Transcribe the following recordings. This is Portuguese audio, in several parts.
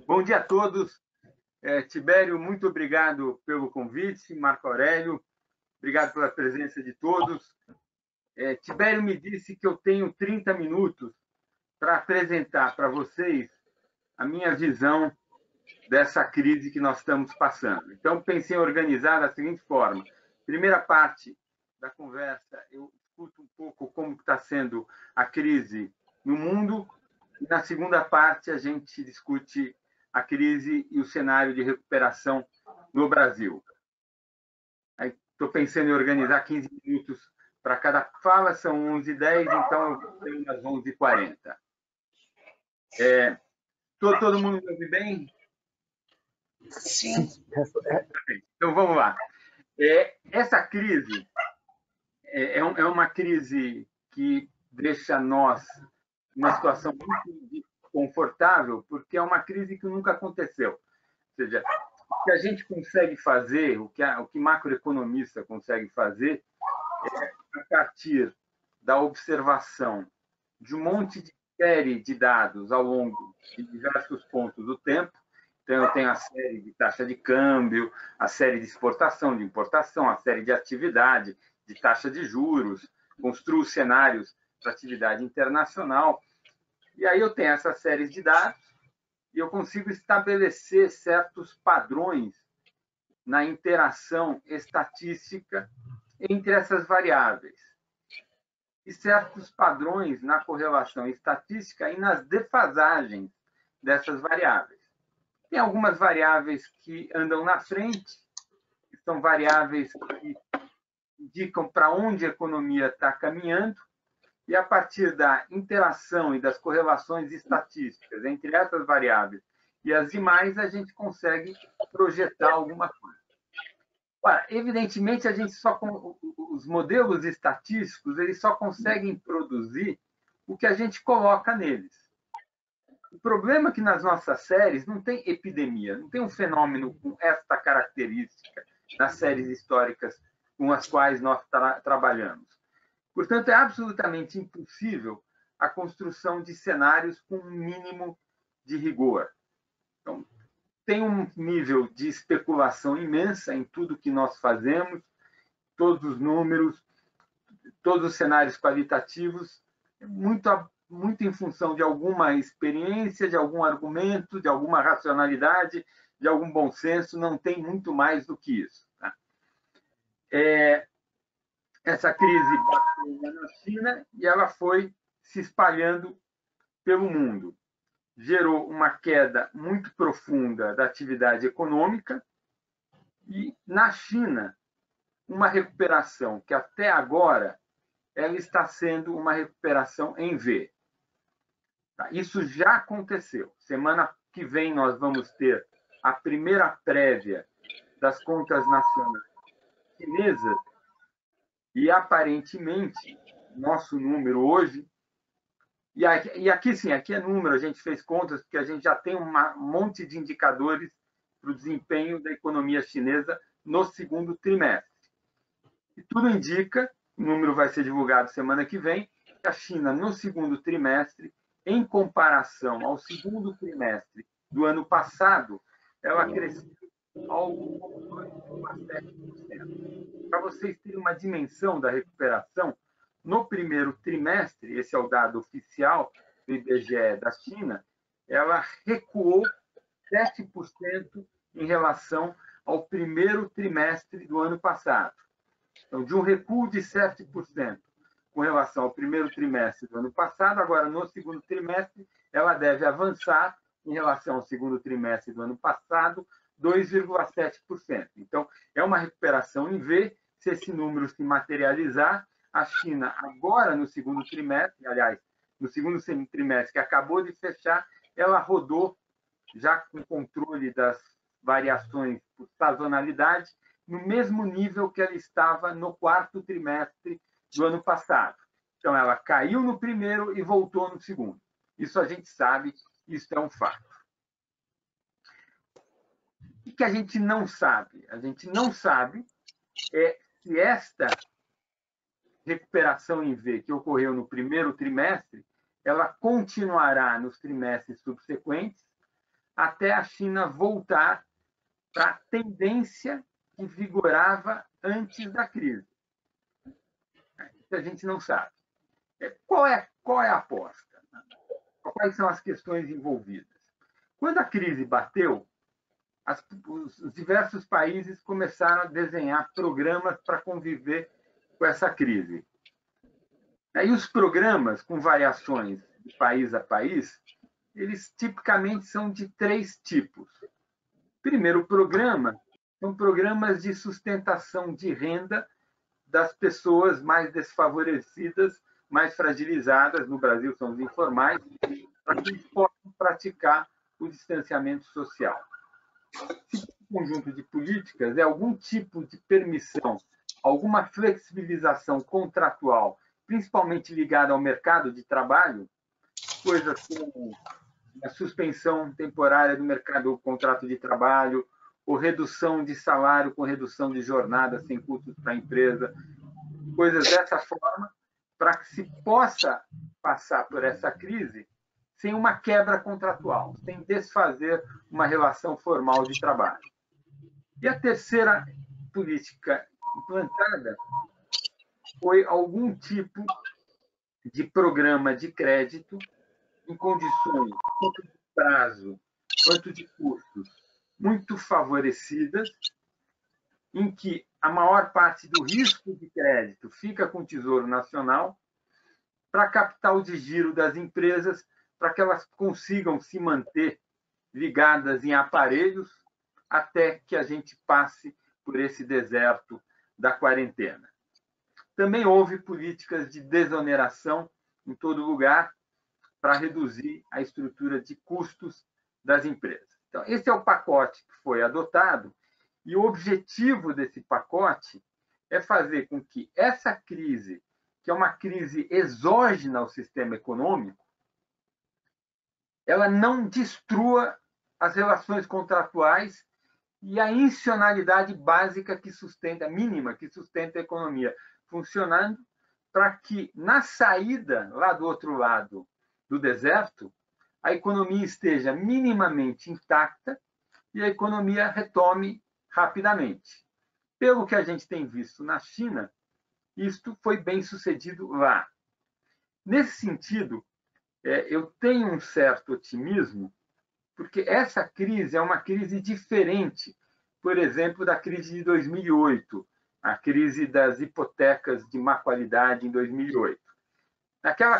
Bom dia a todos. Tibério, muito obrigado pelo convite. Marco Aurélio, obrigado pela presença de todos. Tibério me disse que eu tenho 30 minutos para apresentar para vocês a minha visão dessa crise que nós estamos passando. Então, pensei em organizar da seguinte forma. Primeira parte da conversa, eu discuto um pouco como está sendo a crise no mundo. E na segunda parte, a gente discute a crise e o cenário de recuperação no Brasil. Estou pensando em organizar 15 minutos para cada fala, são 11h10, então eu vou ter umas 11h40. Todo mundo me ouve bem? Sim. Então, vamos lá. Essa crise é uma crise que deixa nós numa situação muito confortável, porque é uma crise que nunca aconteceu. Ou seja, o que a gente consegue fazer, o que macroeconomista consegue fazer, a partir da observação de um monte de série de dados ao longo de diversos pontos do tempo. Então, eu tenho a série de taxa de câmbio, a série de exportação, de importação, a série de atividade, de taxa de juros, construo cenários para atividade internacional. E aí eu tenho essas séries de dados e eu consigo estabelecer certos padrões na interação estatística entre essas variáveis e certos padrões na correlação estatística e nas defasagens dessas variáveis. Tem algumas variáveis que andam na frente, que são variáveis que indicam para onde a economia está caminhando, e a partir da interação e das correlações estatísticas entre essas variáveis e as demais, a gente consegue projetar alguma coisa. Ora, evidentemente, os modelos estatísticos eles só conseguem produzir o que a gente coloca neles. O problema é que nas nossas séries não tem epidemia, não tem um fenômeno com esta característica nas séries históricas com as quais nós trabalhamos. Portanto, é absolutamente impossível a construção de cenários com um mínimo de rigor. Então, tem um nível de especulação imensa em tudo que nós fazemos, todos os números, todos os cenários qualitativos, muito em função de alguma experiência, de algum argumento, de alguma racionalidade, de algum bom senso, não tem muito mais do que isso. Tá? Essa crise bateu na China e ela foi se espalhando pelo mundo. Gerou uma queda muito profunda da atividade econômica e, na China, uma recuperação que, até agora, ela está sendo uma recuperação em V. Isso já aconteceu. Semana que vem nós vamos ter a primeira prévia das contas nacionais chinesas e, aparentemente, nosso número hoje... E aqui, sim, aqui é número, a gente fez contas, porque a gente já tem um monte de indicadores para o desempenho da economia chinesa no segundo trimestre. E tudo indica, o número vai ser divulgado semana que vem, que a China, no segundo trimestre, em comparação ao segundo trimestre do ano passado, ela cresceu algo como 2,7%. Para vocês terem uma dimensão da recuperação, no primeiro trimestre, esse é o dado oficial do IBGE da China, ela recuou 7% em relação ao primeiro trimestre do ano passado. Então, de um recuo de 7% com relação ao primeiro trimestre do ano passado, agora, no segundo trimestre, ela deve avançar em relação ao segundo trimestre do ano passado, 2,7%. Então, é uma recuperação em V. Se esse número se materializar, a China, agora no segundo trimestre, aliás, no segundo trimestre que acabou de fechar, ela rodou, já com controle das variações por sazonalidade, no mesmo nível que ela estava no quarto trimestre do ano passado. Então, ela caiu no primeiro e voltou no segundo. Isso a gente sabe, isso é um fato. O que a gente não sabe? A gente não sabe se esta recuperação em V que ocorreu no primeiro trimestre, ela continuará nos trimestres subsequentes, até a China voltar para a tendência que vigorava antes da crise. Isso a gente não sabe. Qual é a aposta? Quais são as questões envolvidas? Quando a crise bateu, os diversos países começaram a desenhar programas para conviver com essa crise. E os programas, com variações de país a país, eles tipicamente são de 3 tipos. Primeiro programa são programas de sustentação de renda das pessoas mais desfavorecidas, mais fragilizadas, no Brasil são os informais, para que eles possam praticar o distanciamento social. Esse conjunto de políticas é algum tipo de permissão, alguma flexibilização contratual, principalmente ligada ao mercado de trabalho, coisas como a suspensão temporária do mercado do contrato de trabalho, ou redução de salário com redução de jornada sem custos para a empresa, coisas dessa forma, para que se possa passar por essa crise sem uma quebra contratual, sem desfazer uma relação formal de trabalho. E a terceira política implantada foi algum tipo de programa de crédito em condições, tanto de prazo quanto de custos, muito favorecidas, em que a maior parte do risco de crédito fica com o Tesouro Nacional, para capital de giro das empresas, para que elas consigam se manter ligadas em aparelhos até que a gente passe por esse deserto da quarentena. Também houve políticas de desoneração em todo lugar para reduzir a estrutura de custos das empresas. Então, esse é o pacote que foi adotado, e o objetivo desse pacote é fazer com que essa crise, que é uma crise exógena ao sistema econômico, ela não destrua as relações contratuais e a institucionalidade básica que sustenta, mínima, que sustenta a economia funcionando, para que, na saída, lá do outro lado do deserto, a economia esteja minimamente intacta e a economia retome rapidamente. Pelo que a gente tem visto na China, isto foi bem sucedido lá. Nesse sentido, eu tenho um certo otimismo, porque essa crise é uma crise diferente, por exemplo, da crise de 2008, a crise das hipotecas de má qualidade em 2008. Naquela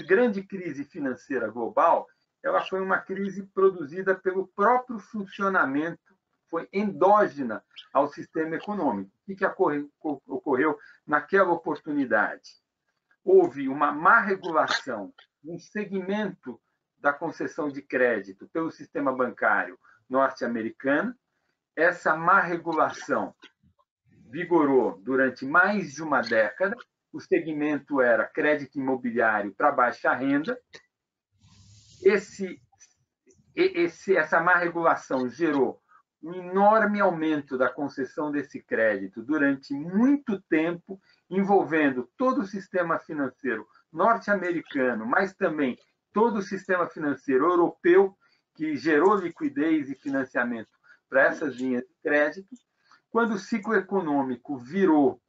grande crise financeira global, ela foi uma crise produzida pelo próprio funcionamento, foi endógena ao sistema econômico. O que ocorreu naquela oportunidade? Houve uma má regulação, um segmento da concessão de crédito pelo sistema bancário norte-americano. Essa má regulação vigorou durante mais de uma década. O segmento era crédito imobiliário para baixa renda. Essa má regulação gerou um enorme aumento da concessão desse crédito durante muito tempo, envolvendo todo o sistema financeiro norte-americano, mas também todo o sistema financeiro europeu, que gerou liquidez e financiamento para essas linhas de crédito. Quando o ciclo econômico virou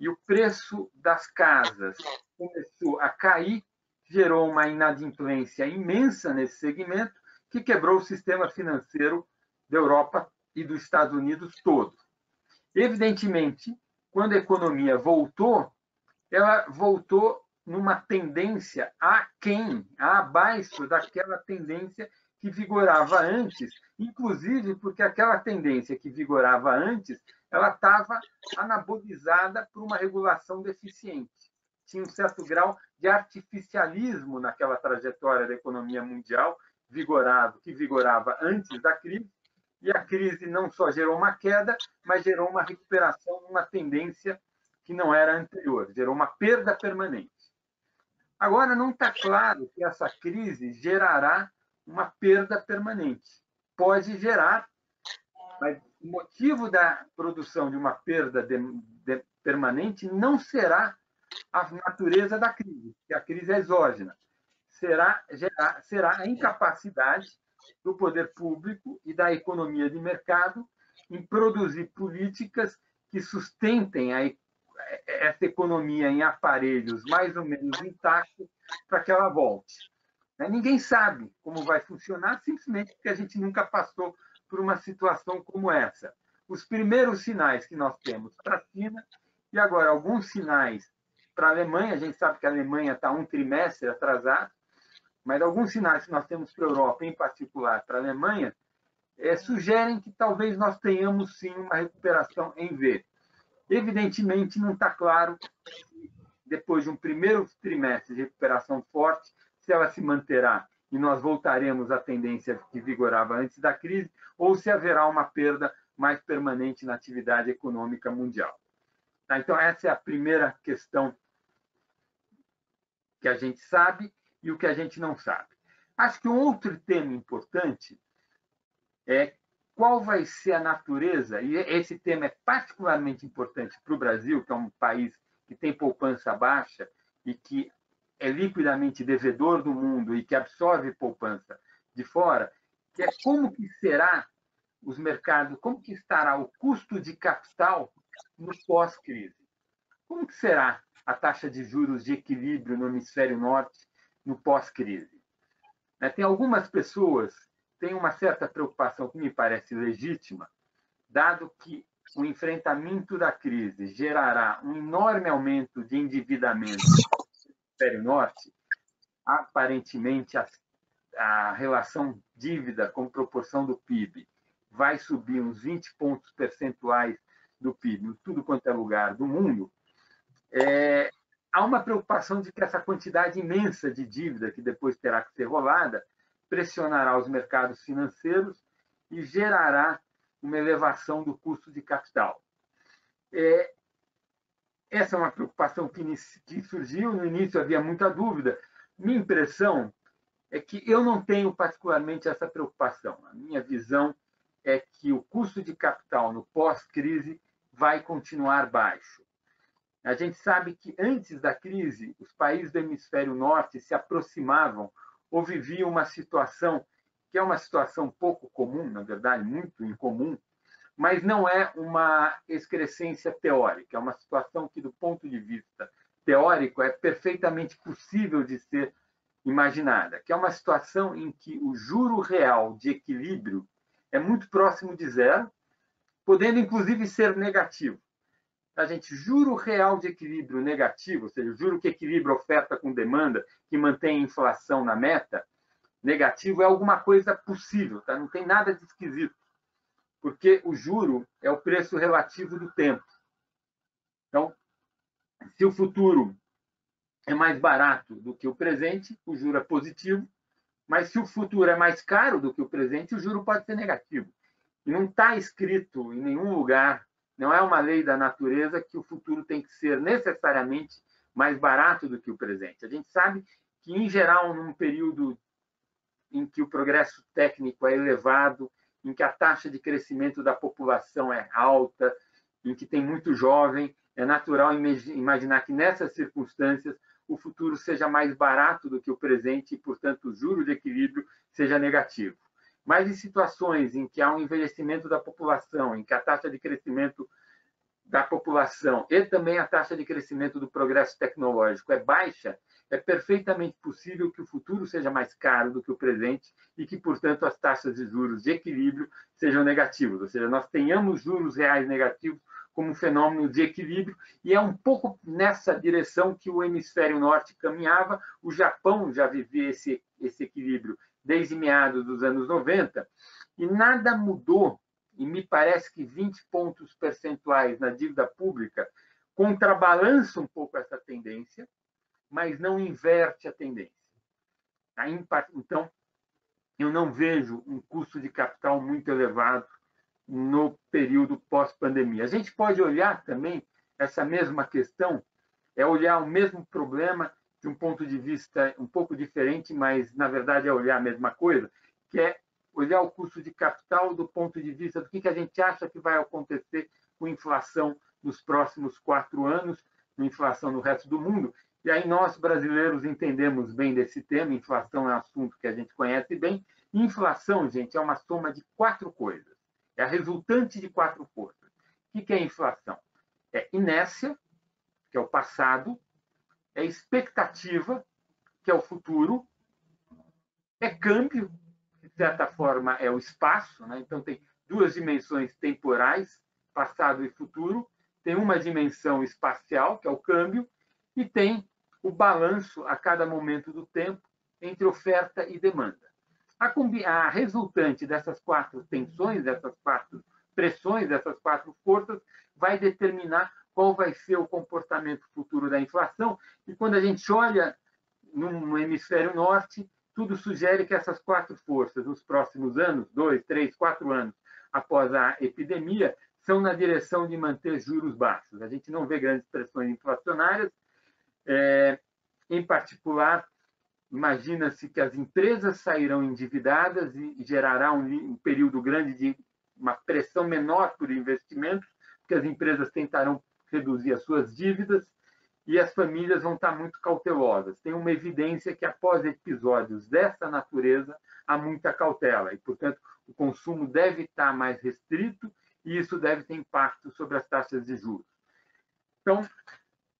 e o preço das casas começou a cair, gerou uma inadimplência imensa nesse segmento, que quebrou o sistema financeiro da Europa e dos Estados Unidos todo. Evidentemente, quando a economia voltou, ela voltou numa tendência abaixo daquela tendência que vigorava antes, inclusive porque aquela tendência que vigorava antes, ela estava anabolizada por uma regulação deficiente. Tinha um certo grau de artificialismo naquela trajetória da economia mundial que vigorava antes da crise, e a crise não só gerou uma queda, mas gerou uma recuperação numa tendência que não era anterior, gerou uma perda permanente. Agora, não está claro que essa crise gerará uma perda permanente. Pode gerar, mas o motivo da produção de uma perda permanente não será a natureza da crise, que a crise é exógena. Será a incapacidade do poder público e da economia de mercado em produzir políticas que sustentem essa economia em aparelhos mais ou menos intactos para que ela volte. Ninguém sabe como vai funcionar, simplesmente porque a gente nunca passou por uma situação como essa. Os primeiros sinais que nós temos para a China, e agora alguns sinais para a Alemanha, a gente sabe que a Alemanha está um trimestre atrasado, mas alguns sinais que nós temos para a Europa, em particular para a Alemanha, sugerem que talvez nós tenhamos sim uma recuperação em V. Evidentemente, não está claro, depois de um primeiro trimestre de recuperação forte, se ela se manterá e nós voltaremos à tendência que vigorava antes da crise, ou se haverá uma perda mais permanente na atividade econômica mundial. Então, essa é a primeira questão que a gente sabe e o que a gente não sabe. Acho que um outro tema importante é qual vai ser a natureza, e esse tema é particularmente importante para o Brasil, que é um país que tem poupança baixa e que é liquidamente devedor do mundo e que absorve poupança de fora, que é como que será os mercados, como que estará o custo de capital no pós-crise. Como que será a taxa de juros de equilíbrio no hemisfério norte no pós-crise? Tem algumas pessoas que têm uma certa preocupação que me parece legítima, dado que o enfrentamento da crise gerará um enorme aumento de endividamento no hemisfério norte. Aparentemente, a relação dívida com proporção do PIB vai subir uns 20 pontos percentuais do PIB em tudo quanto é lugar do mundo. Há uma preocupação de que essa quantidade imensa de dívida, que depois terá que ser rolada, pressionará os mercados financeiros e gerará uma elevação do custo de capital. Essa é uma preocupação que surgiu. No início havia muita dúvida. Minha impressão é que eu não tenho particularmente essa preocupação. A minha visão é que o custo de capital no pós-crise vai continuar baixo. A gente sabe que antes da crise, os países do hemisfério norte se aproximavam ou viviam uma situação que é uma situação pouco comum, na verdade, muito incomum, mas não é uma excrescência teórica, é uma situação que, do ponto de vista teórico, é perfeitamente possível de ser imaginada, que é uma situação em que o juro real de equilíbrio é muito próximo de zero, podendo, inclusive, ser negativo. A gente, juro real de equilíbrio negativo, ou seja, o juro que equilibra oferta com demanda, que mantém a inflação na meta, negativo é alguma coisa possível, tá? Não tem nada de esquisito, porque o juro é o preço relativo do tempo. Então, se o futuro é mais barato do que o presente, o juro é positivo, mas se o futuro é mais caro do que o presente, o juro pode ser negativo. E não está escrito em nenhum lugar, não é uma lei da natureza que o futuro tem que ser necessariamente mais barato do que o presente. A gente sabe que, em geral, num período em que o progresso técnico é elevado, em que a taxa de crescimento da população é alta, em que tem muito jovem, é natural imaginar que, nessas circunstâncias, o futuro seja mais barato do que o presente e, portanto, o juro de equilíbrio seja negativo. Mas em situações em que há um envelhecimento da população, em que a taxa de crescimento da população e também a taxa de crescimento do progresso tecnológico é baixa, é perfeitamente possível que o futuro seja mais caro do que o presente e que, portanto, as taxas de juros de equilíbrio sejam negativas, ou seja, nós tenhamos juros reais negativos como um fenômeno de equilíbrio, e é um pouco nessa direção que o hemisfério norte caminhava. O Japão já vivia esse equilíbrio desde meados dos anos 90, e nada mudou, e me parece que 20 pontos percentuais na dívida pública contrabalança um pouco essa tendência, mas não inverte a tendência. Então, eu não vejo um custo de capital muito elevado no período pós-pandemia. A gente pode olhar também essa mesma questão, olhar o mesmo problema de um ponto de vista um pouco diferente, mas, na verdade, é olhar a mesma coisa, que é olhar o custo de capital do ponto de vista do que a gente acha que vai acontecer com a inflação nos próximos 4 anos, com a inflação no resto do mundo. E aí nós, brasileiros, entendemos bem desse tema, inflação é um assunto que a gente conhece bem, Inflação, gente, é uma soma de 4 coisas. É a resultante de 4 forças. O que é inflação? É inércia, que é o passado, é expectativa, que é o futuro, é câmbio, que de certa forma é o espaço, né? Então tem 2 dimensões temporais, passado e futuro, tem uma dimensão espacial, que é o câmbio, e tem o balanço a cada momento do tempo entre oferta e demanda. A resultante dessas 4 tensões, dessas 4 pressões, dessas 4 forças, vai determinar qual vai ser o comportamento futuro da inflação. E quando a gente olha no hemisfério norte, tudo sugere que essas 4 forças, nos próximos anos, 2, 3, 4 anos após a epidemia, são na direção de manter juros baixos. A gente não vê grandes pressões inflacionárias. Em particular, imagina-se que as empresas sairão endividadas e gerará um período grande de uma pressão menor por investimentos, porque as empresas tentarão reduzir as suas dívidas e as famílias vão estar muito cautelosas. Tem uma evidência que, após episódios dessa natureza, há muita cautela e, portanto, o consumo deve estar mais restrito e isso deve ter impacto sobre as taxas de juros. Então,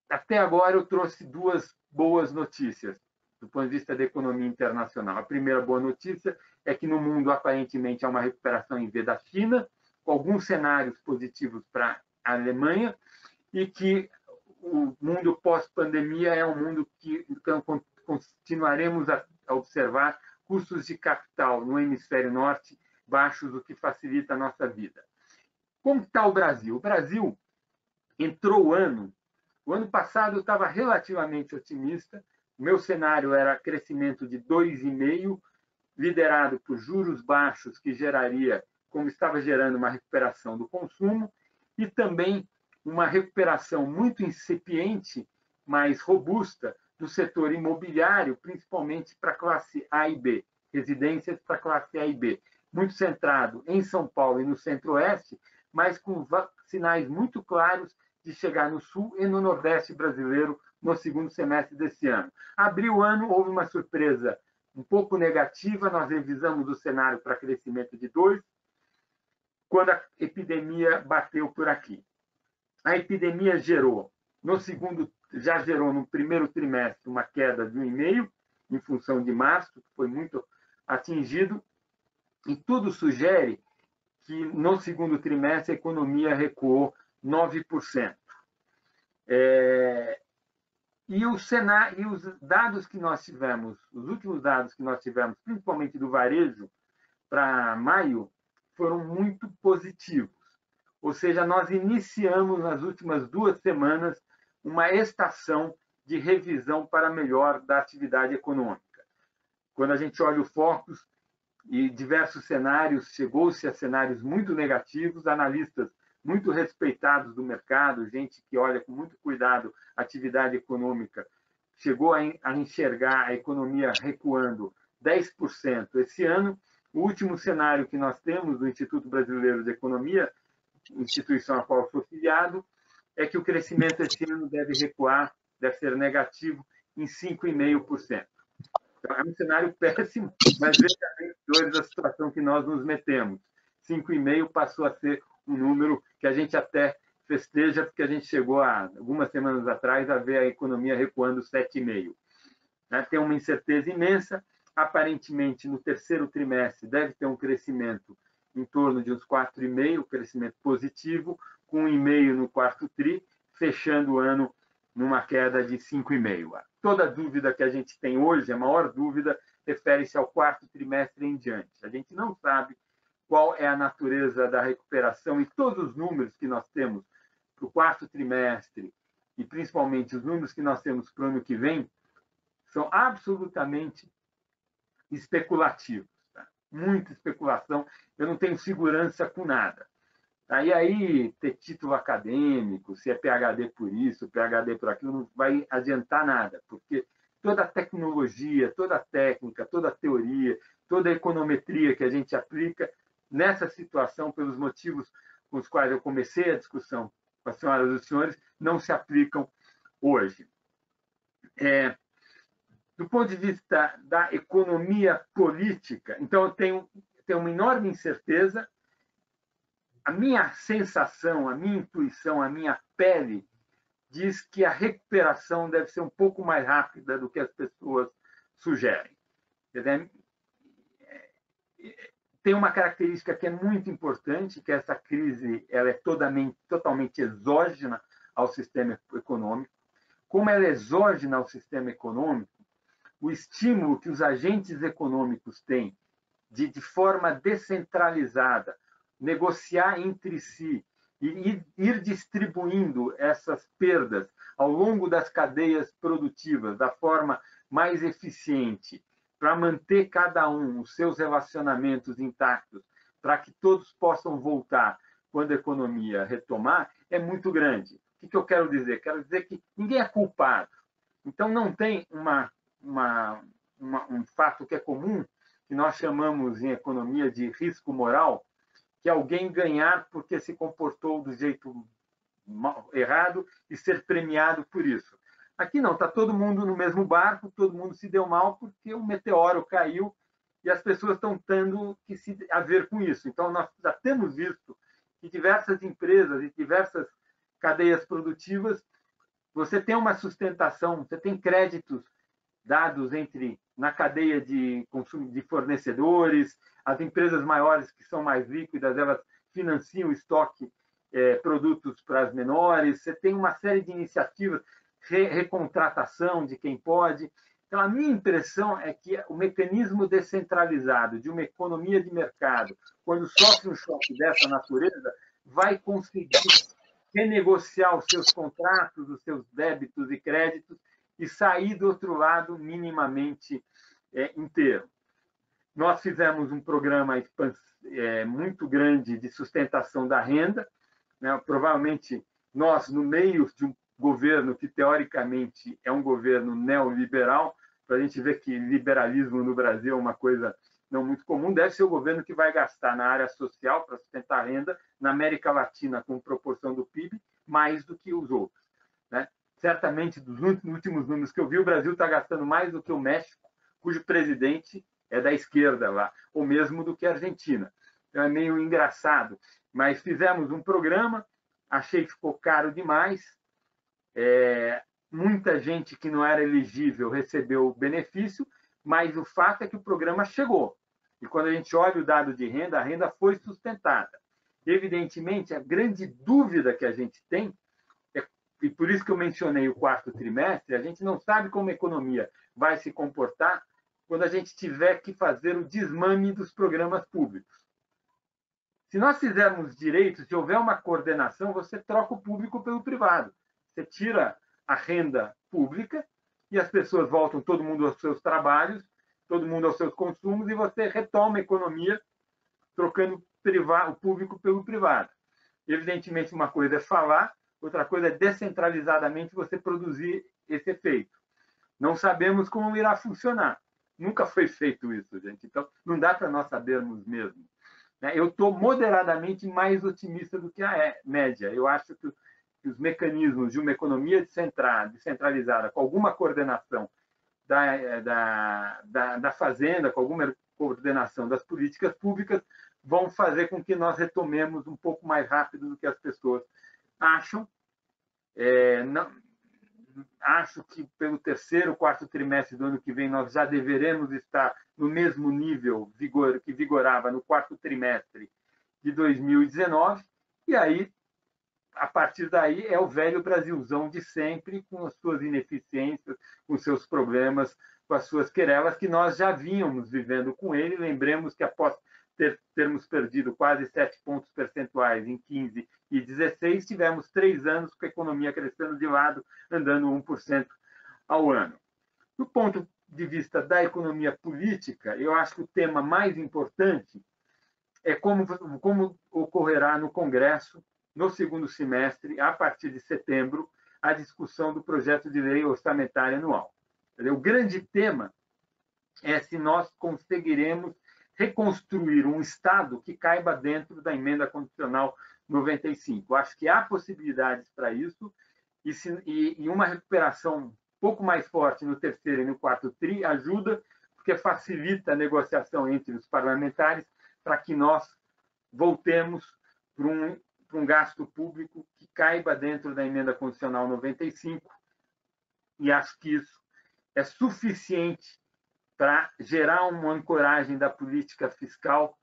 até agora eu trouxe 2 boas notícias do ponto de vista da economia internacional. A primeira boa notícia é que no mundo, aparentemente, há uma recuperação em V da China, com alguns cenários positivos para a Alemanha, e que o mundo pós-pandemia é um mundo que continuaremos a observar custos de capital no hemisfério norte baixos, o que facilita a nossa vida. Como está o Brasil? O Brasil entrou o ano passado eu estava relativamente otimista, o meu cenário era crescimento de 2,5%, liderado por juros baixos, que geraria, como estava gerando, uma recuperação do consumo, e também uma recuperação muito incipiente, mas robusta, do setor imobiliário, principalmente para a classe A e B, residências para a classe A e B, muito centrado em São Paulo e no Centro-Oeste, mas com sinais muito claros de chegar no Sul e no Nordeste brasileiro no segundo semestre desse ano. Abriu o ano, houve uma surpresa um pouco negativa, nós revisamos o cenário para crescimento de 2%, quando a epidemia bateu por aqui. A epidemia já gerou no primeiro trimestre uma queda de 1,5%, em função de março, que foi muito atingido, e tudo sugere que no segundo trimestre a economia recuou 9%. E os dados que nós tivemos, os últimos dados que nós tivemos, principalmente do varejo, para maio, foram muito positivos. Ou seja, nós iniciamos nas últimas 2 semanas uma estação de revisão para melhor da atividade econômica. Quando a gente olha o Focus e diversos cenários, chegou-se a cenários muito negativos, analistas muito respeitados do mercado, gente que olha com muito cuidado a atividade econômica, chegou a enxergar a economia recuando 10% esse ano. O último cenário que nós temos do Instituto Brasileiro de Economia, instituição a qual eu sou filiado, é que o crescimento esse ano deve recuar, deve ser negativo em 5,5%. Então, é um cenário péssimo, mas veja a situação que nós nos metemos. 5,5% passou a ser um número que a gente até festeja, porque a gente chegou algumas semanas atrás a ver a economia recuando 7,5%. Tem uma incerteza imensa. Aparentemente, no terceiro trimestre, deve ter um crescimento em torno de uns 4,5%, crescimento positivo, com 1,5% no quarto tri, fechando o ano numa queda de 5,5%. Toda dúvida que a gente tem hoje, a maior dúvida, refere-se ao quarto trimestre em diante. A gente não sabe qual é a natureza da recuperação, e todos os números que nós temos para o quarto trimestre, e principalmente os números que nós temos para o ano que vem, são absolutamente especulativos. Tá? Muita especulação, eu não tenho segurança com nada. Tá? E aí, ter título acadêmico, se é PhD por isso, PhD por aquilo, não vai adiantar nada, porque toda a tecnologia, toda a técnica, toda a teoria, toda a econometria que a gente aplica nessa situação, pelos motivos com os quais eu comecei a discussão com as senhoras e os senhores, não se aplicam hoje. Do ponto de vista da economia política, então eu tenho uma enorme incerteza. A minha sensação, a minha intuição, a minha pele diz que a recuperação deve ser um pouco mais rápida do que as pessoas sugerem. Tem uma característica que é muito importante, que essa crise ela é totalmente exógena ao sistema econômico. Como ela é exógena ao sistema econômico, o estímulo que os agentes econômicos têm de forma descentralizada, negociar entre si e ir distribuindo essas perdas ao longo das cadeias produtivas da forma mais eficiente, para manter cada um os seus relacionamentos intactos, para que todos possam voltar quando a economia retomar, é muito grande. O que eu quero dizer? Quero dizer que ninguém é culpado. Então, não tem um fato que é comum, que nós chamamos em economia de risco moral, que alguém ganhar porque se comportou do jeito errado e ser premiado por isso. Aqui não, está todo mundo no mesmo barco, todo mundo se deu mal porque um meteoro caiu e as pessoas estão tendo que se haver com isso. Então, nós já temos visto que diversas empresas e diversas cadeias produtivas, você tem uma sustentação, você tem créditos dados na cadeia de consumo de fornecedores, as empresas maiores que são mais líquidas, elas financiam estoque, produtos para as menores, você tem uma série de iniciativas, recontratação de quem pode. Então, a minha impressão é que o mecanismo descentralizado de uma economia de mercado, quando sofre um choque dessa natureza, vai conseguir renegociar os seus contratos, os seus débitos e créditos e sair do outro lado minimamente inteiro. Nós fizemos um programa muito grande de sustentação da renda, né? Provavelmente nós, no meio de um governo que, teoricamente, é um governo neoliberal, para a gente ver que liberalismo no Brasil é uma coisa não muito comum, deve ser o governo que vai gastar na área social para sustentar a renda, na América Latina, com proporção do PIB, mais do que os outros, né? Certamente, dos últimos números que eu vi, o Brasil está gastando mais do que o México, cujo presidente é da esquerda lá, ou mesmo do que a Argentina. Então, é meio engraçado. Mas fizemos um programa, achei que ficou caro demais. Muita gente que não era elegível recebeu o benefício, mas o fato é que o programa chegou. E quando a gente olha o dado de renda, a renda foi sustentada. Evidentemente, a grande dúvida que a gente tem, e por isso que eu mencionei o quarto trimestre, a gente não sabe como a economia vai se comportar quando a gente tiver que fazer o desmame dos programas públicos. Se nós fizermos direito, se houver uma coordenação, você troca o público pelo privado. Você tira a renda pública e as pessoas voltam, todo mundo aos seus trabalhos, todo mundo aos seus consumos, e você retoma a economia trocando o público pelo privado. Evidentemente, uma coisa é falar, outra coisa é descentralizadamente você produzir esse efeito. Não sabemos como irá funcionar. Nunca foi feito isso, gente. Então, não dá para nós sabermos mesmo. Eu estou moderadamente mais otimista do que a média. Eu acho que os mecanismos de uma economia descentralizada, com alguma coordenação da Fazenda, com alguma coordenação das políticas públicas, vão fazer com que nós retomemos um pouco mais rápido do que as pessoas acham. Acho que pelo terceiro, quarto trimestre do ano que vem nós já deveremos estar no mesmo nível que vigorava no quarto trimestre de 2019, e aí, a partir daí, é o velho Brasilzão de sempre, com as suas ineficiências, com os seus problemas, com as suas querelas, que nós já vínhamos vivendo com ele. Lembremos que após termos perdido quase 7 pontos percentuais em 15 e 16, tivemos 3 anos com a economia crescendo de lado, andando 1% ao ano. Do ponto de vista da economia política, eu acho que o tema mais importante é como ocorrerá no Congresso, no segundo semestre, a partir de setembro, a discussão do projeto de lei orçamentária anual. O grande tema é se nós conseguiremos reconstruir um Estado que caiba dentro da emenda constitucional 95. Acho que há possibilidades para isso, e uma recuperação pouco mais forte no terceiro e no quarto TRI ajuda, porque facilita a negociação entre os parlamentares para que nós voltemos para um gasto público que caiba dentro da emenda constitucional 95, e acho que isso é suficiente para gerar uma ancoragem da política fiscal.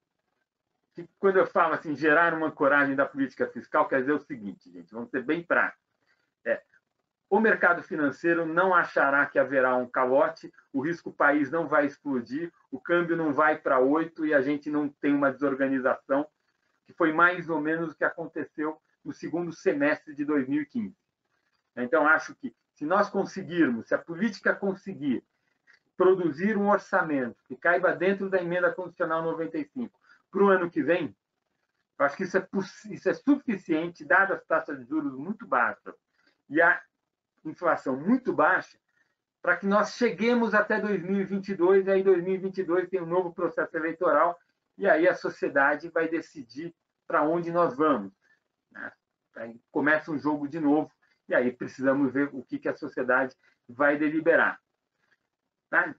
Que, quando eu falo assim, gerar uma ancoragem da política fiscal, quer dizer o seguinte, gente, vamos ser bem práticos. O mercado financeiro não achará que haverá um calote, o risco país não vai explodir, o câmbio não vai para 8 e a gente não tem uma desorganização, que foi mais ou menos o que aconteceu no segundo semestre de 2015. Então, acho que se nós conseguirmos, se a política conseguir produzir um orçamento que caiba dentro da emenda constitucional 95 para o ano que vem, eu acho que isso é suficiente, dadas as taxas de juros muito baixas e a inflação muito baixa, para que nós cheguemos até 2022, e aí 2022 tem um novo processo eleitoral, e aí a sociedade vai decidir para onde nós vamos. Né? Aí começa um jogo de novo, e aí precisamos ver o que a sociedade vai deliberar. Tá?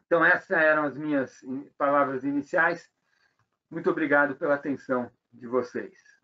Então, essas eram as minhas palavras iniciais. Muito obrigado pela atenção de vocês.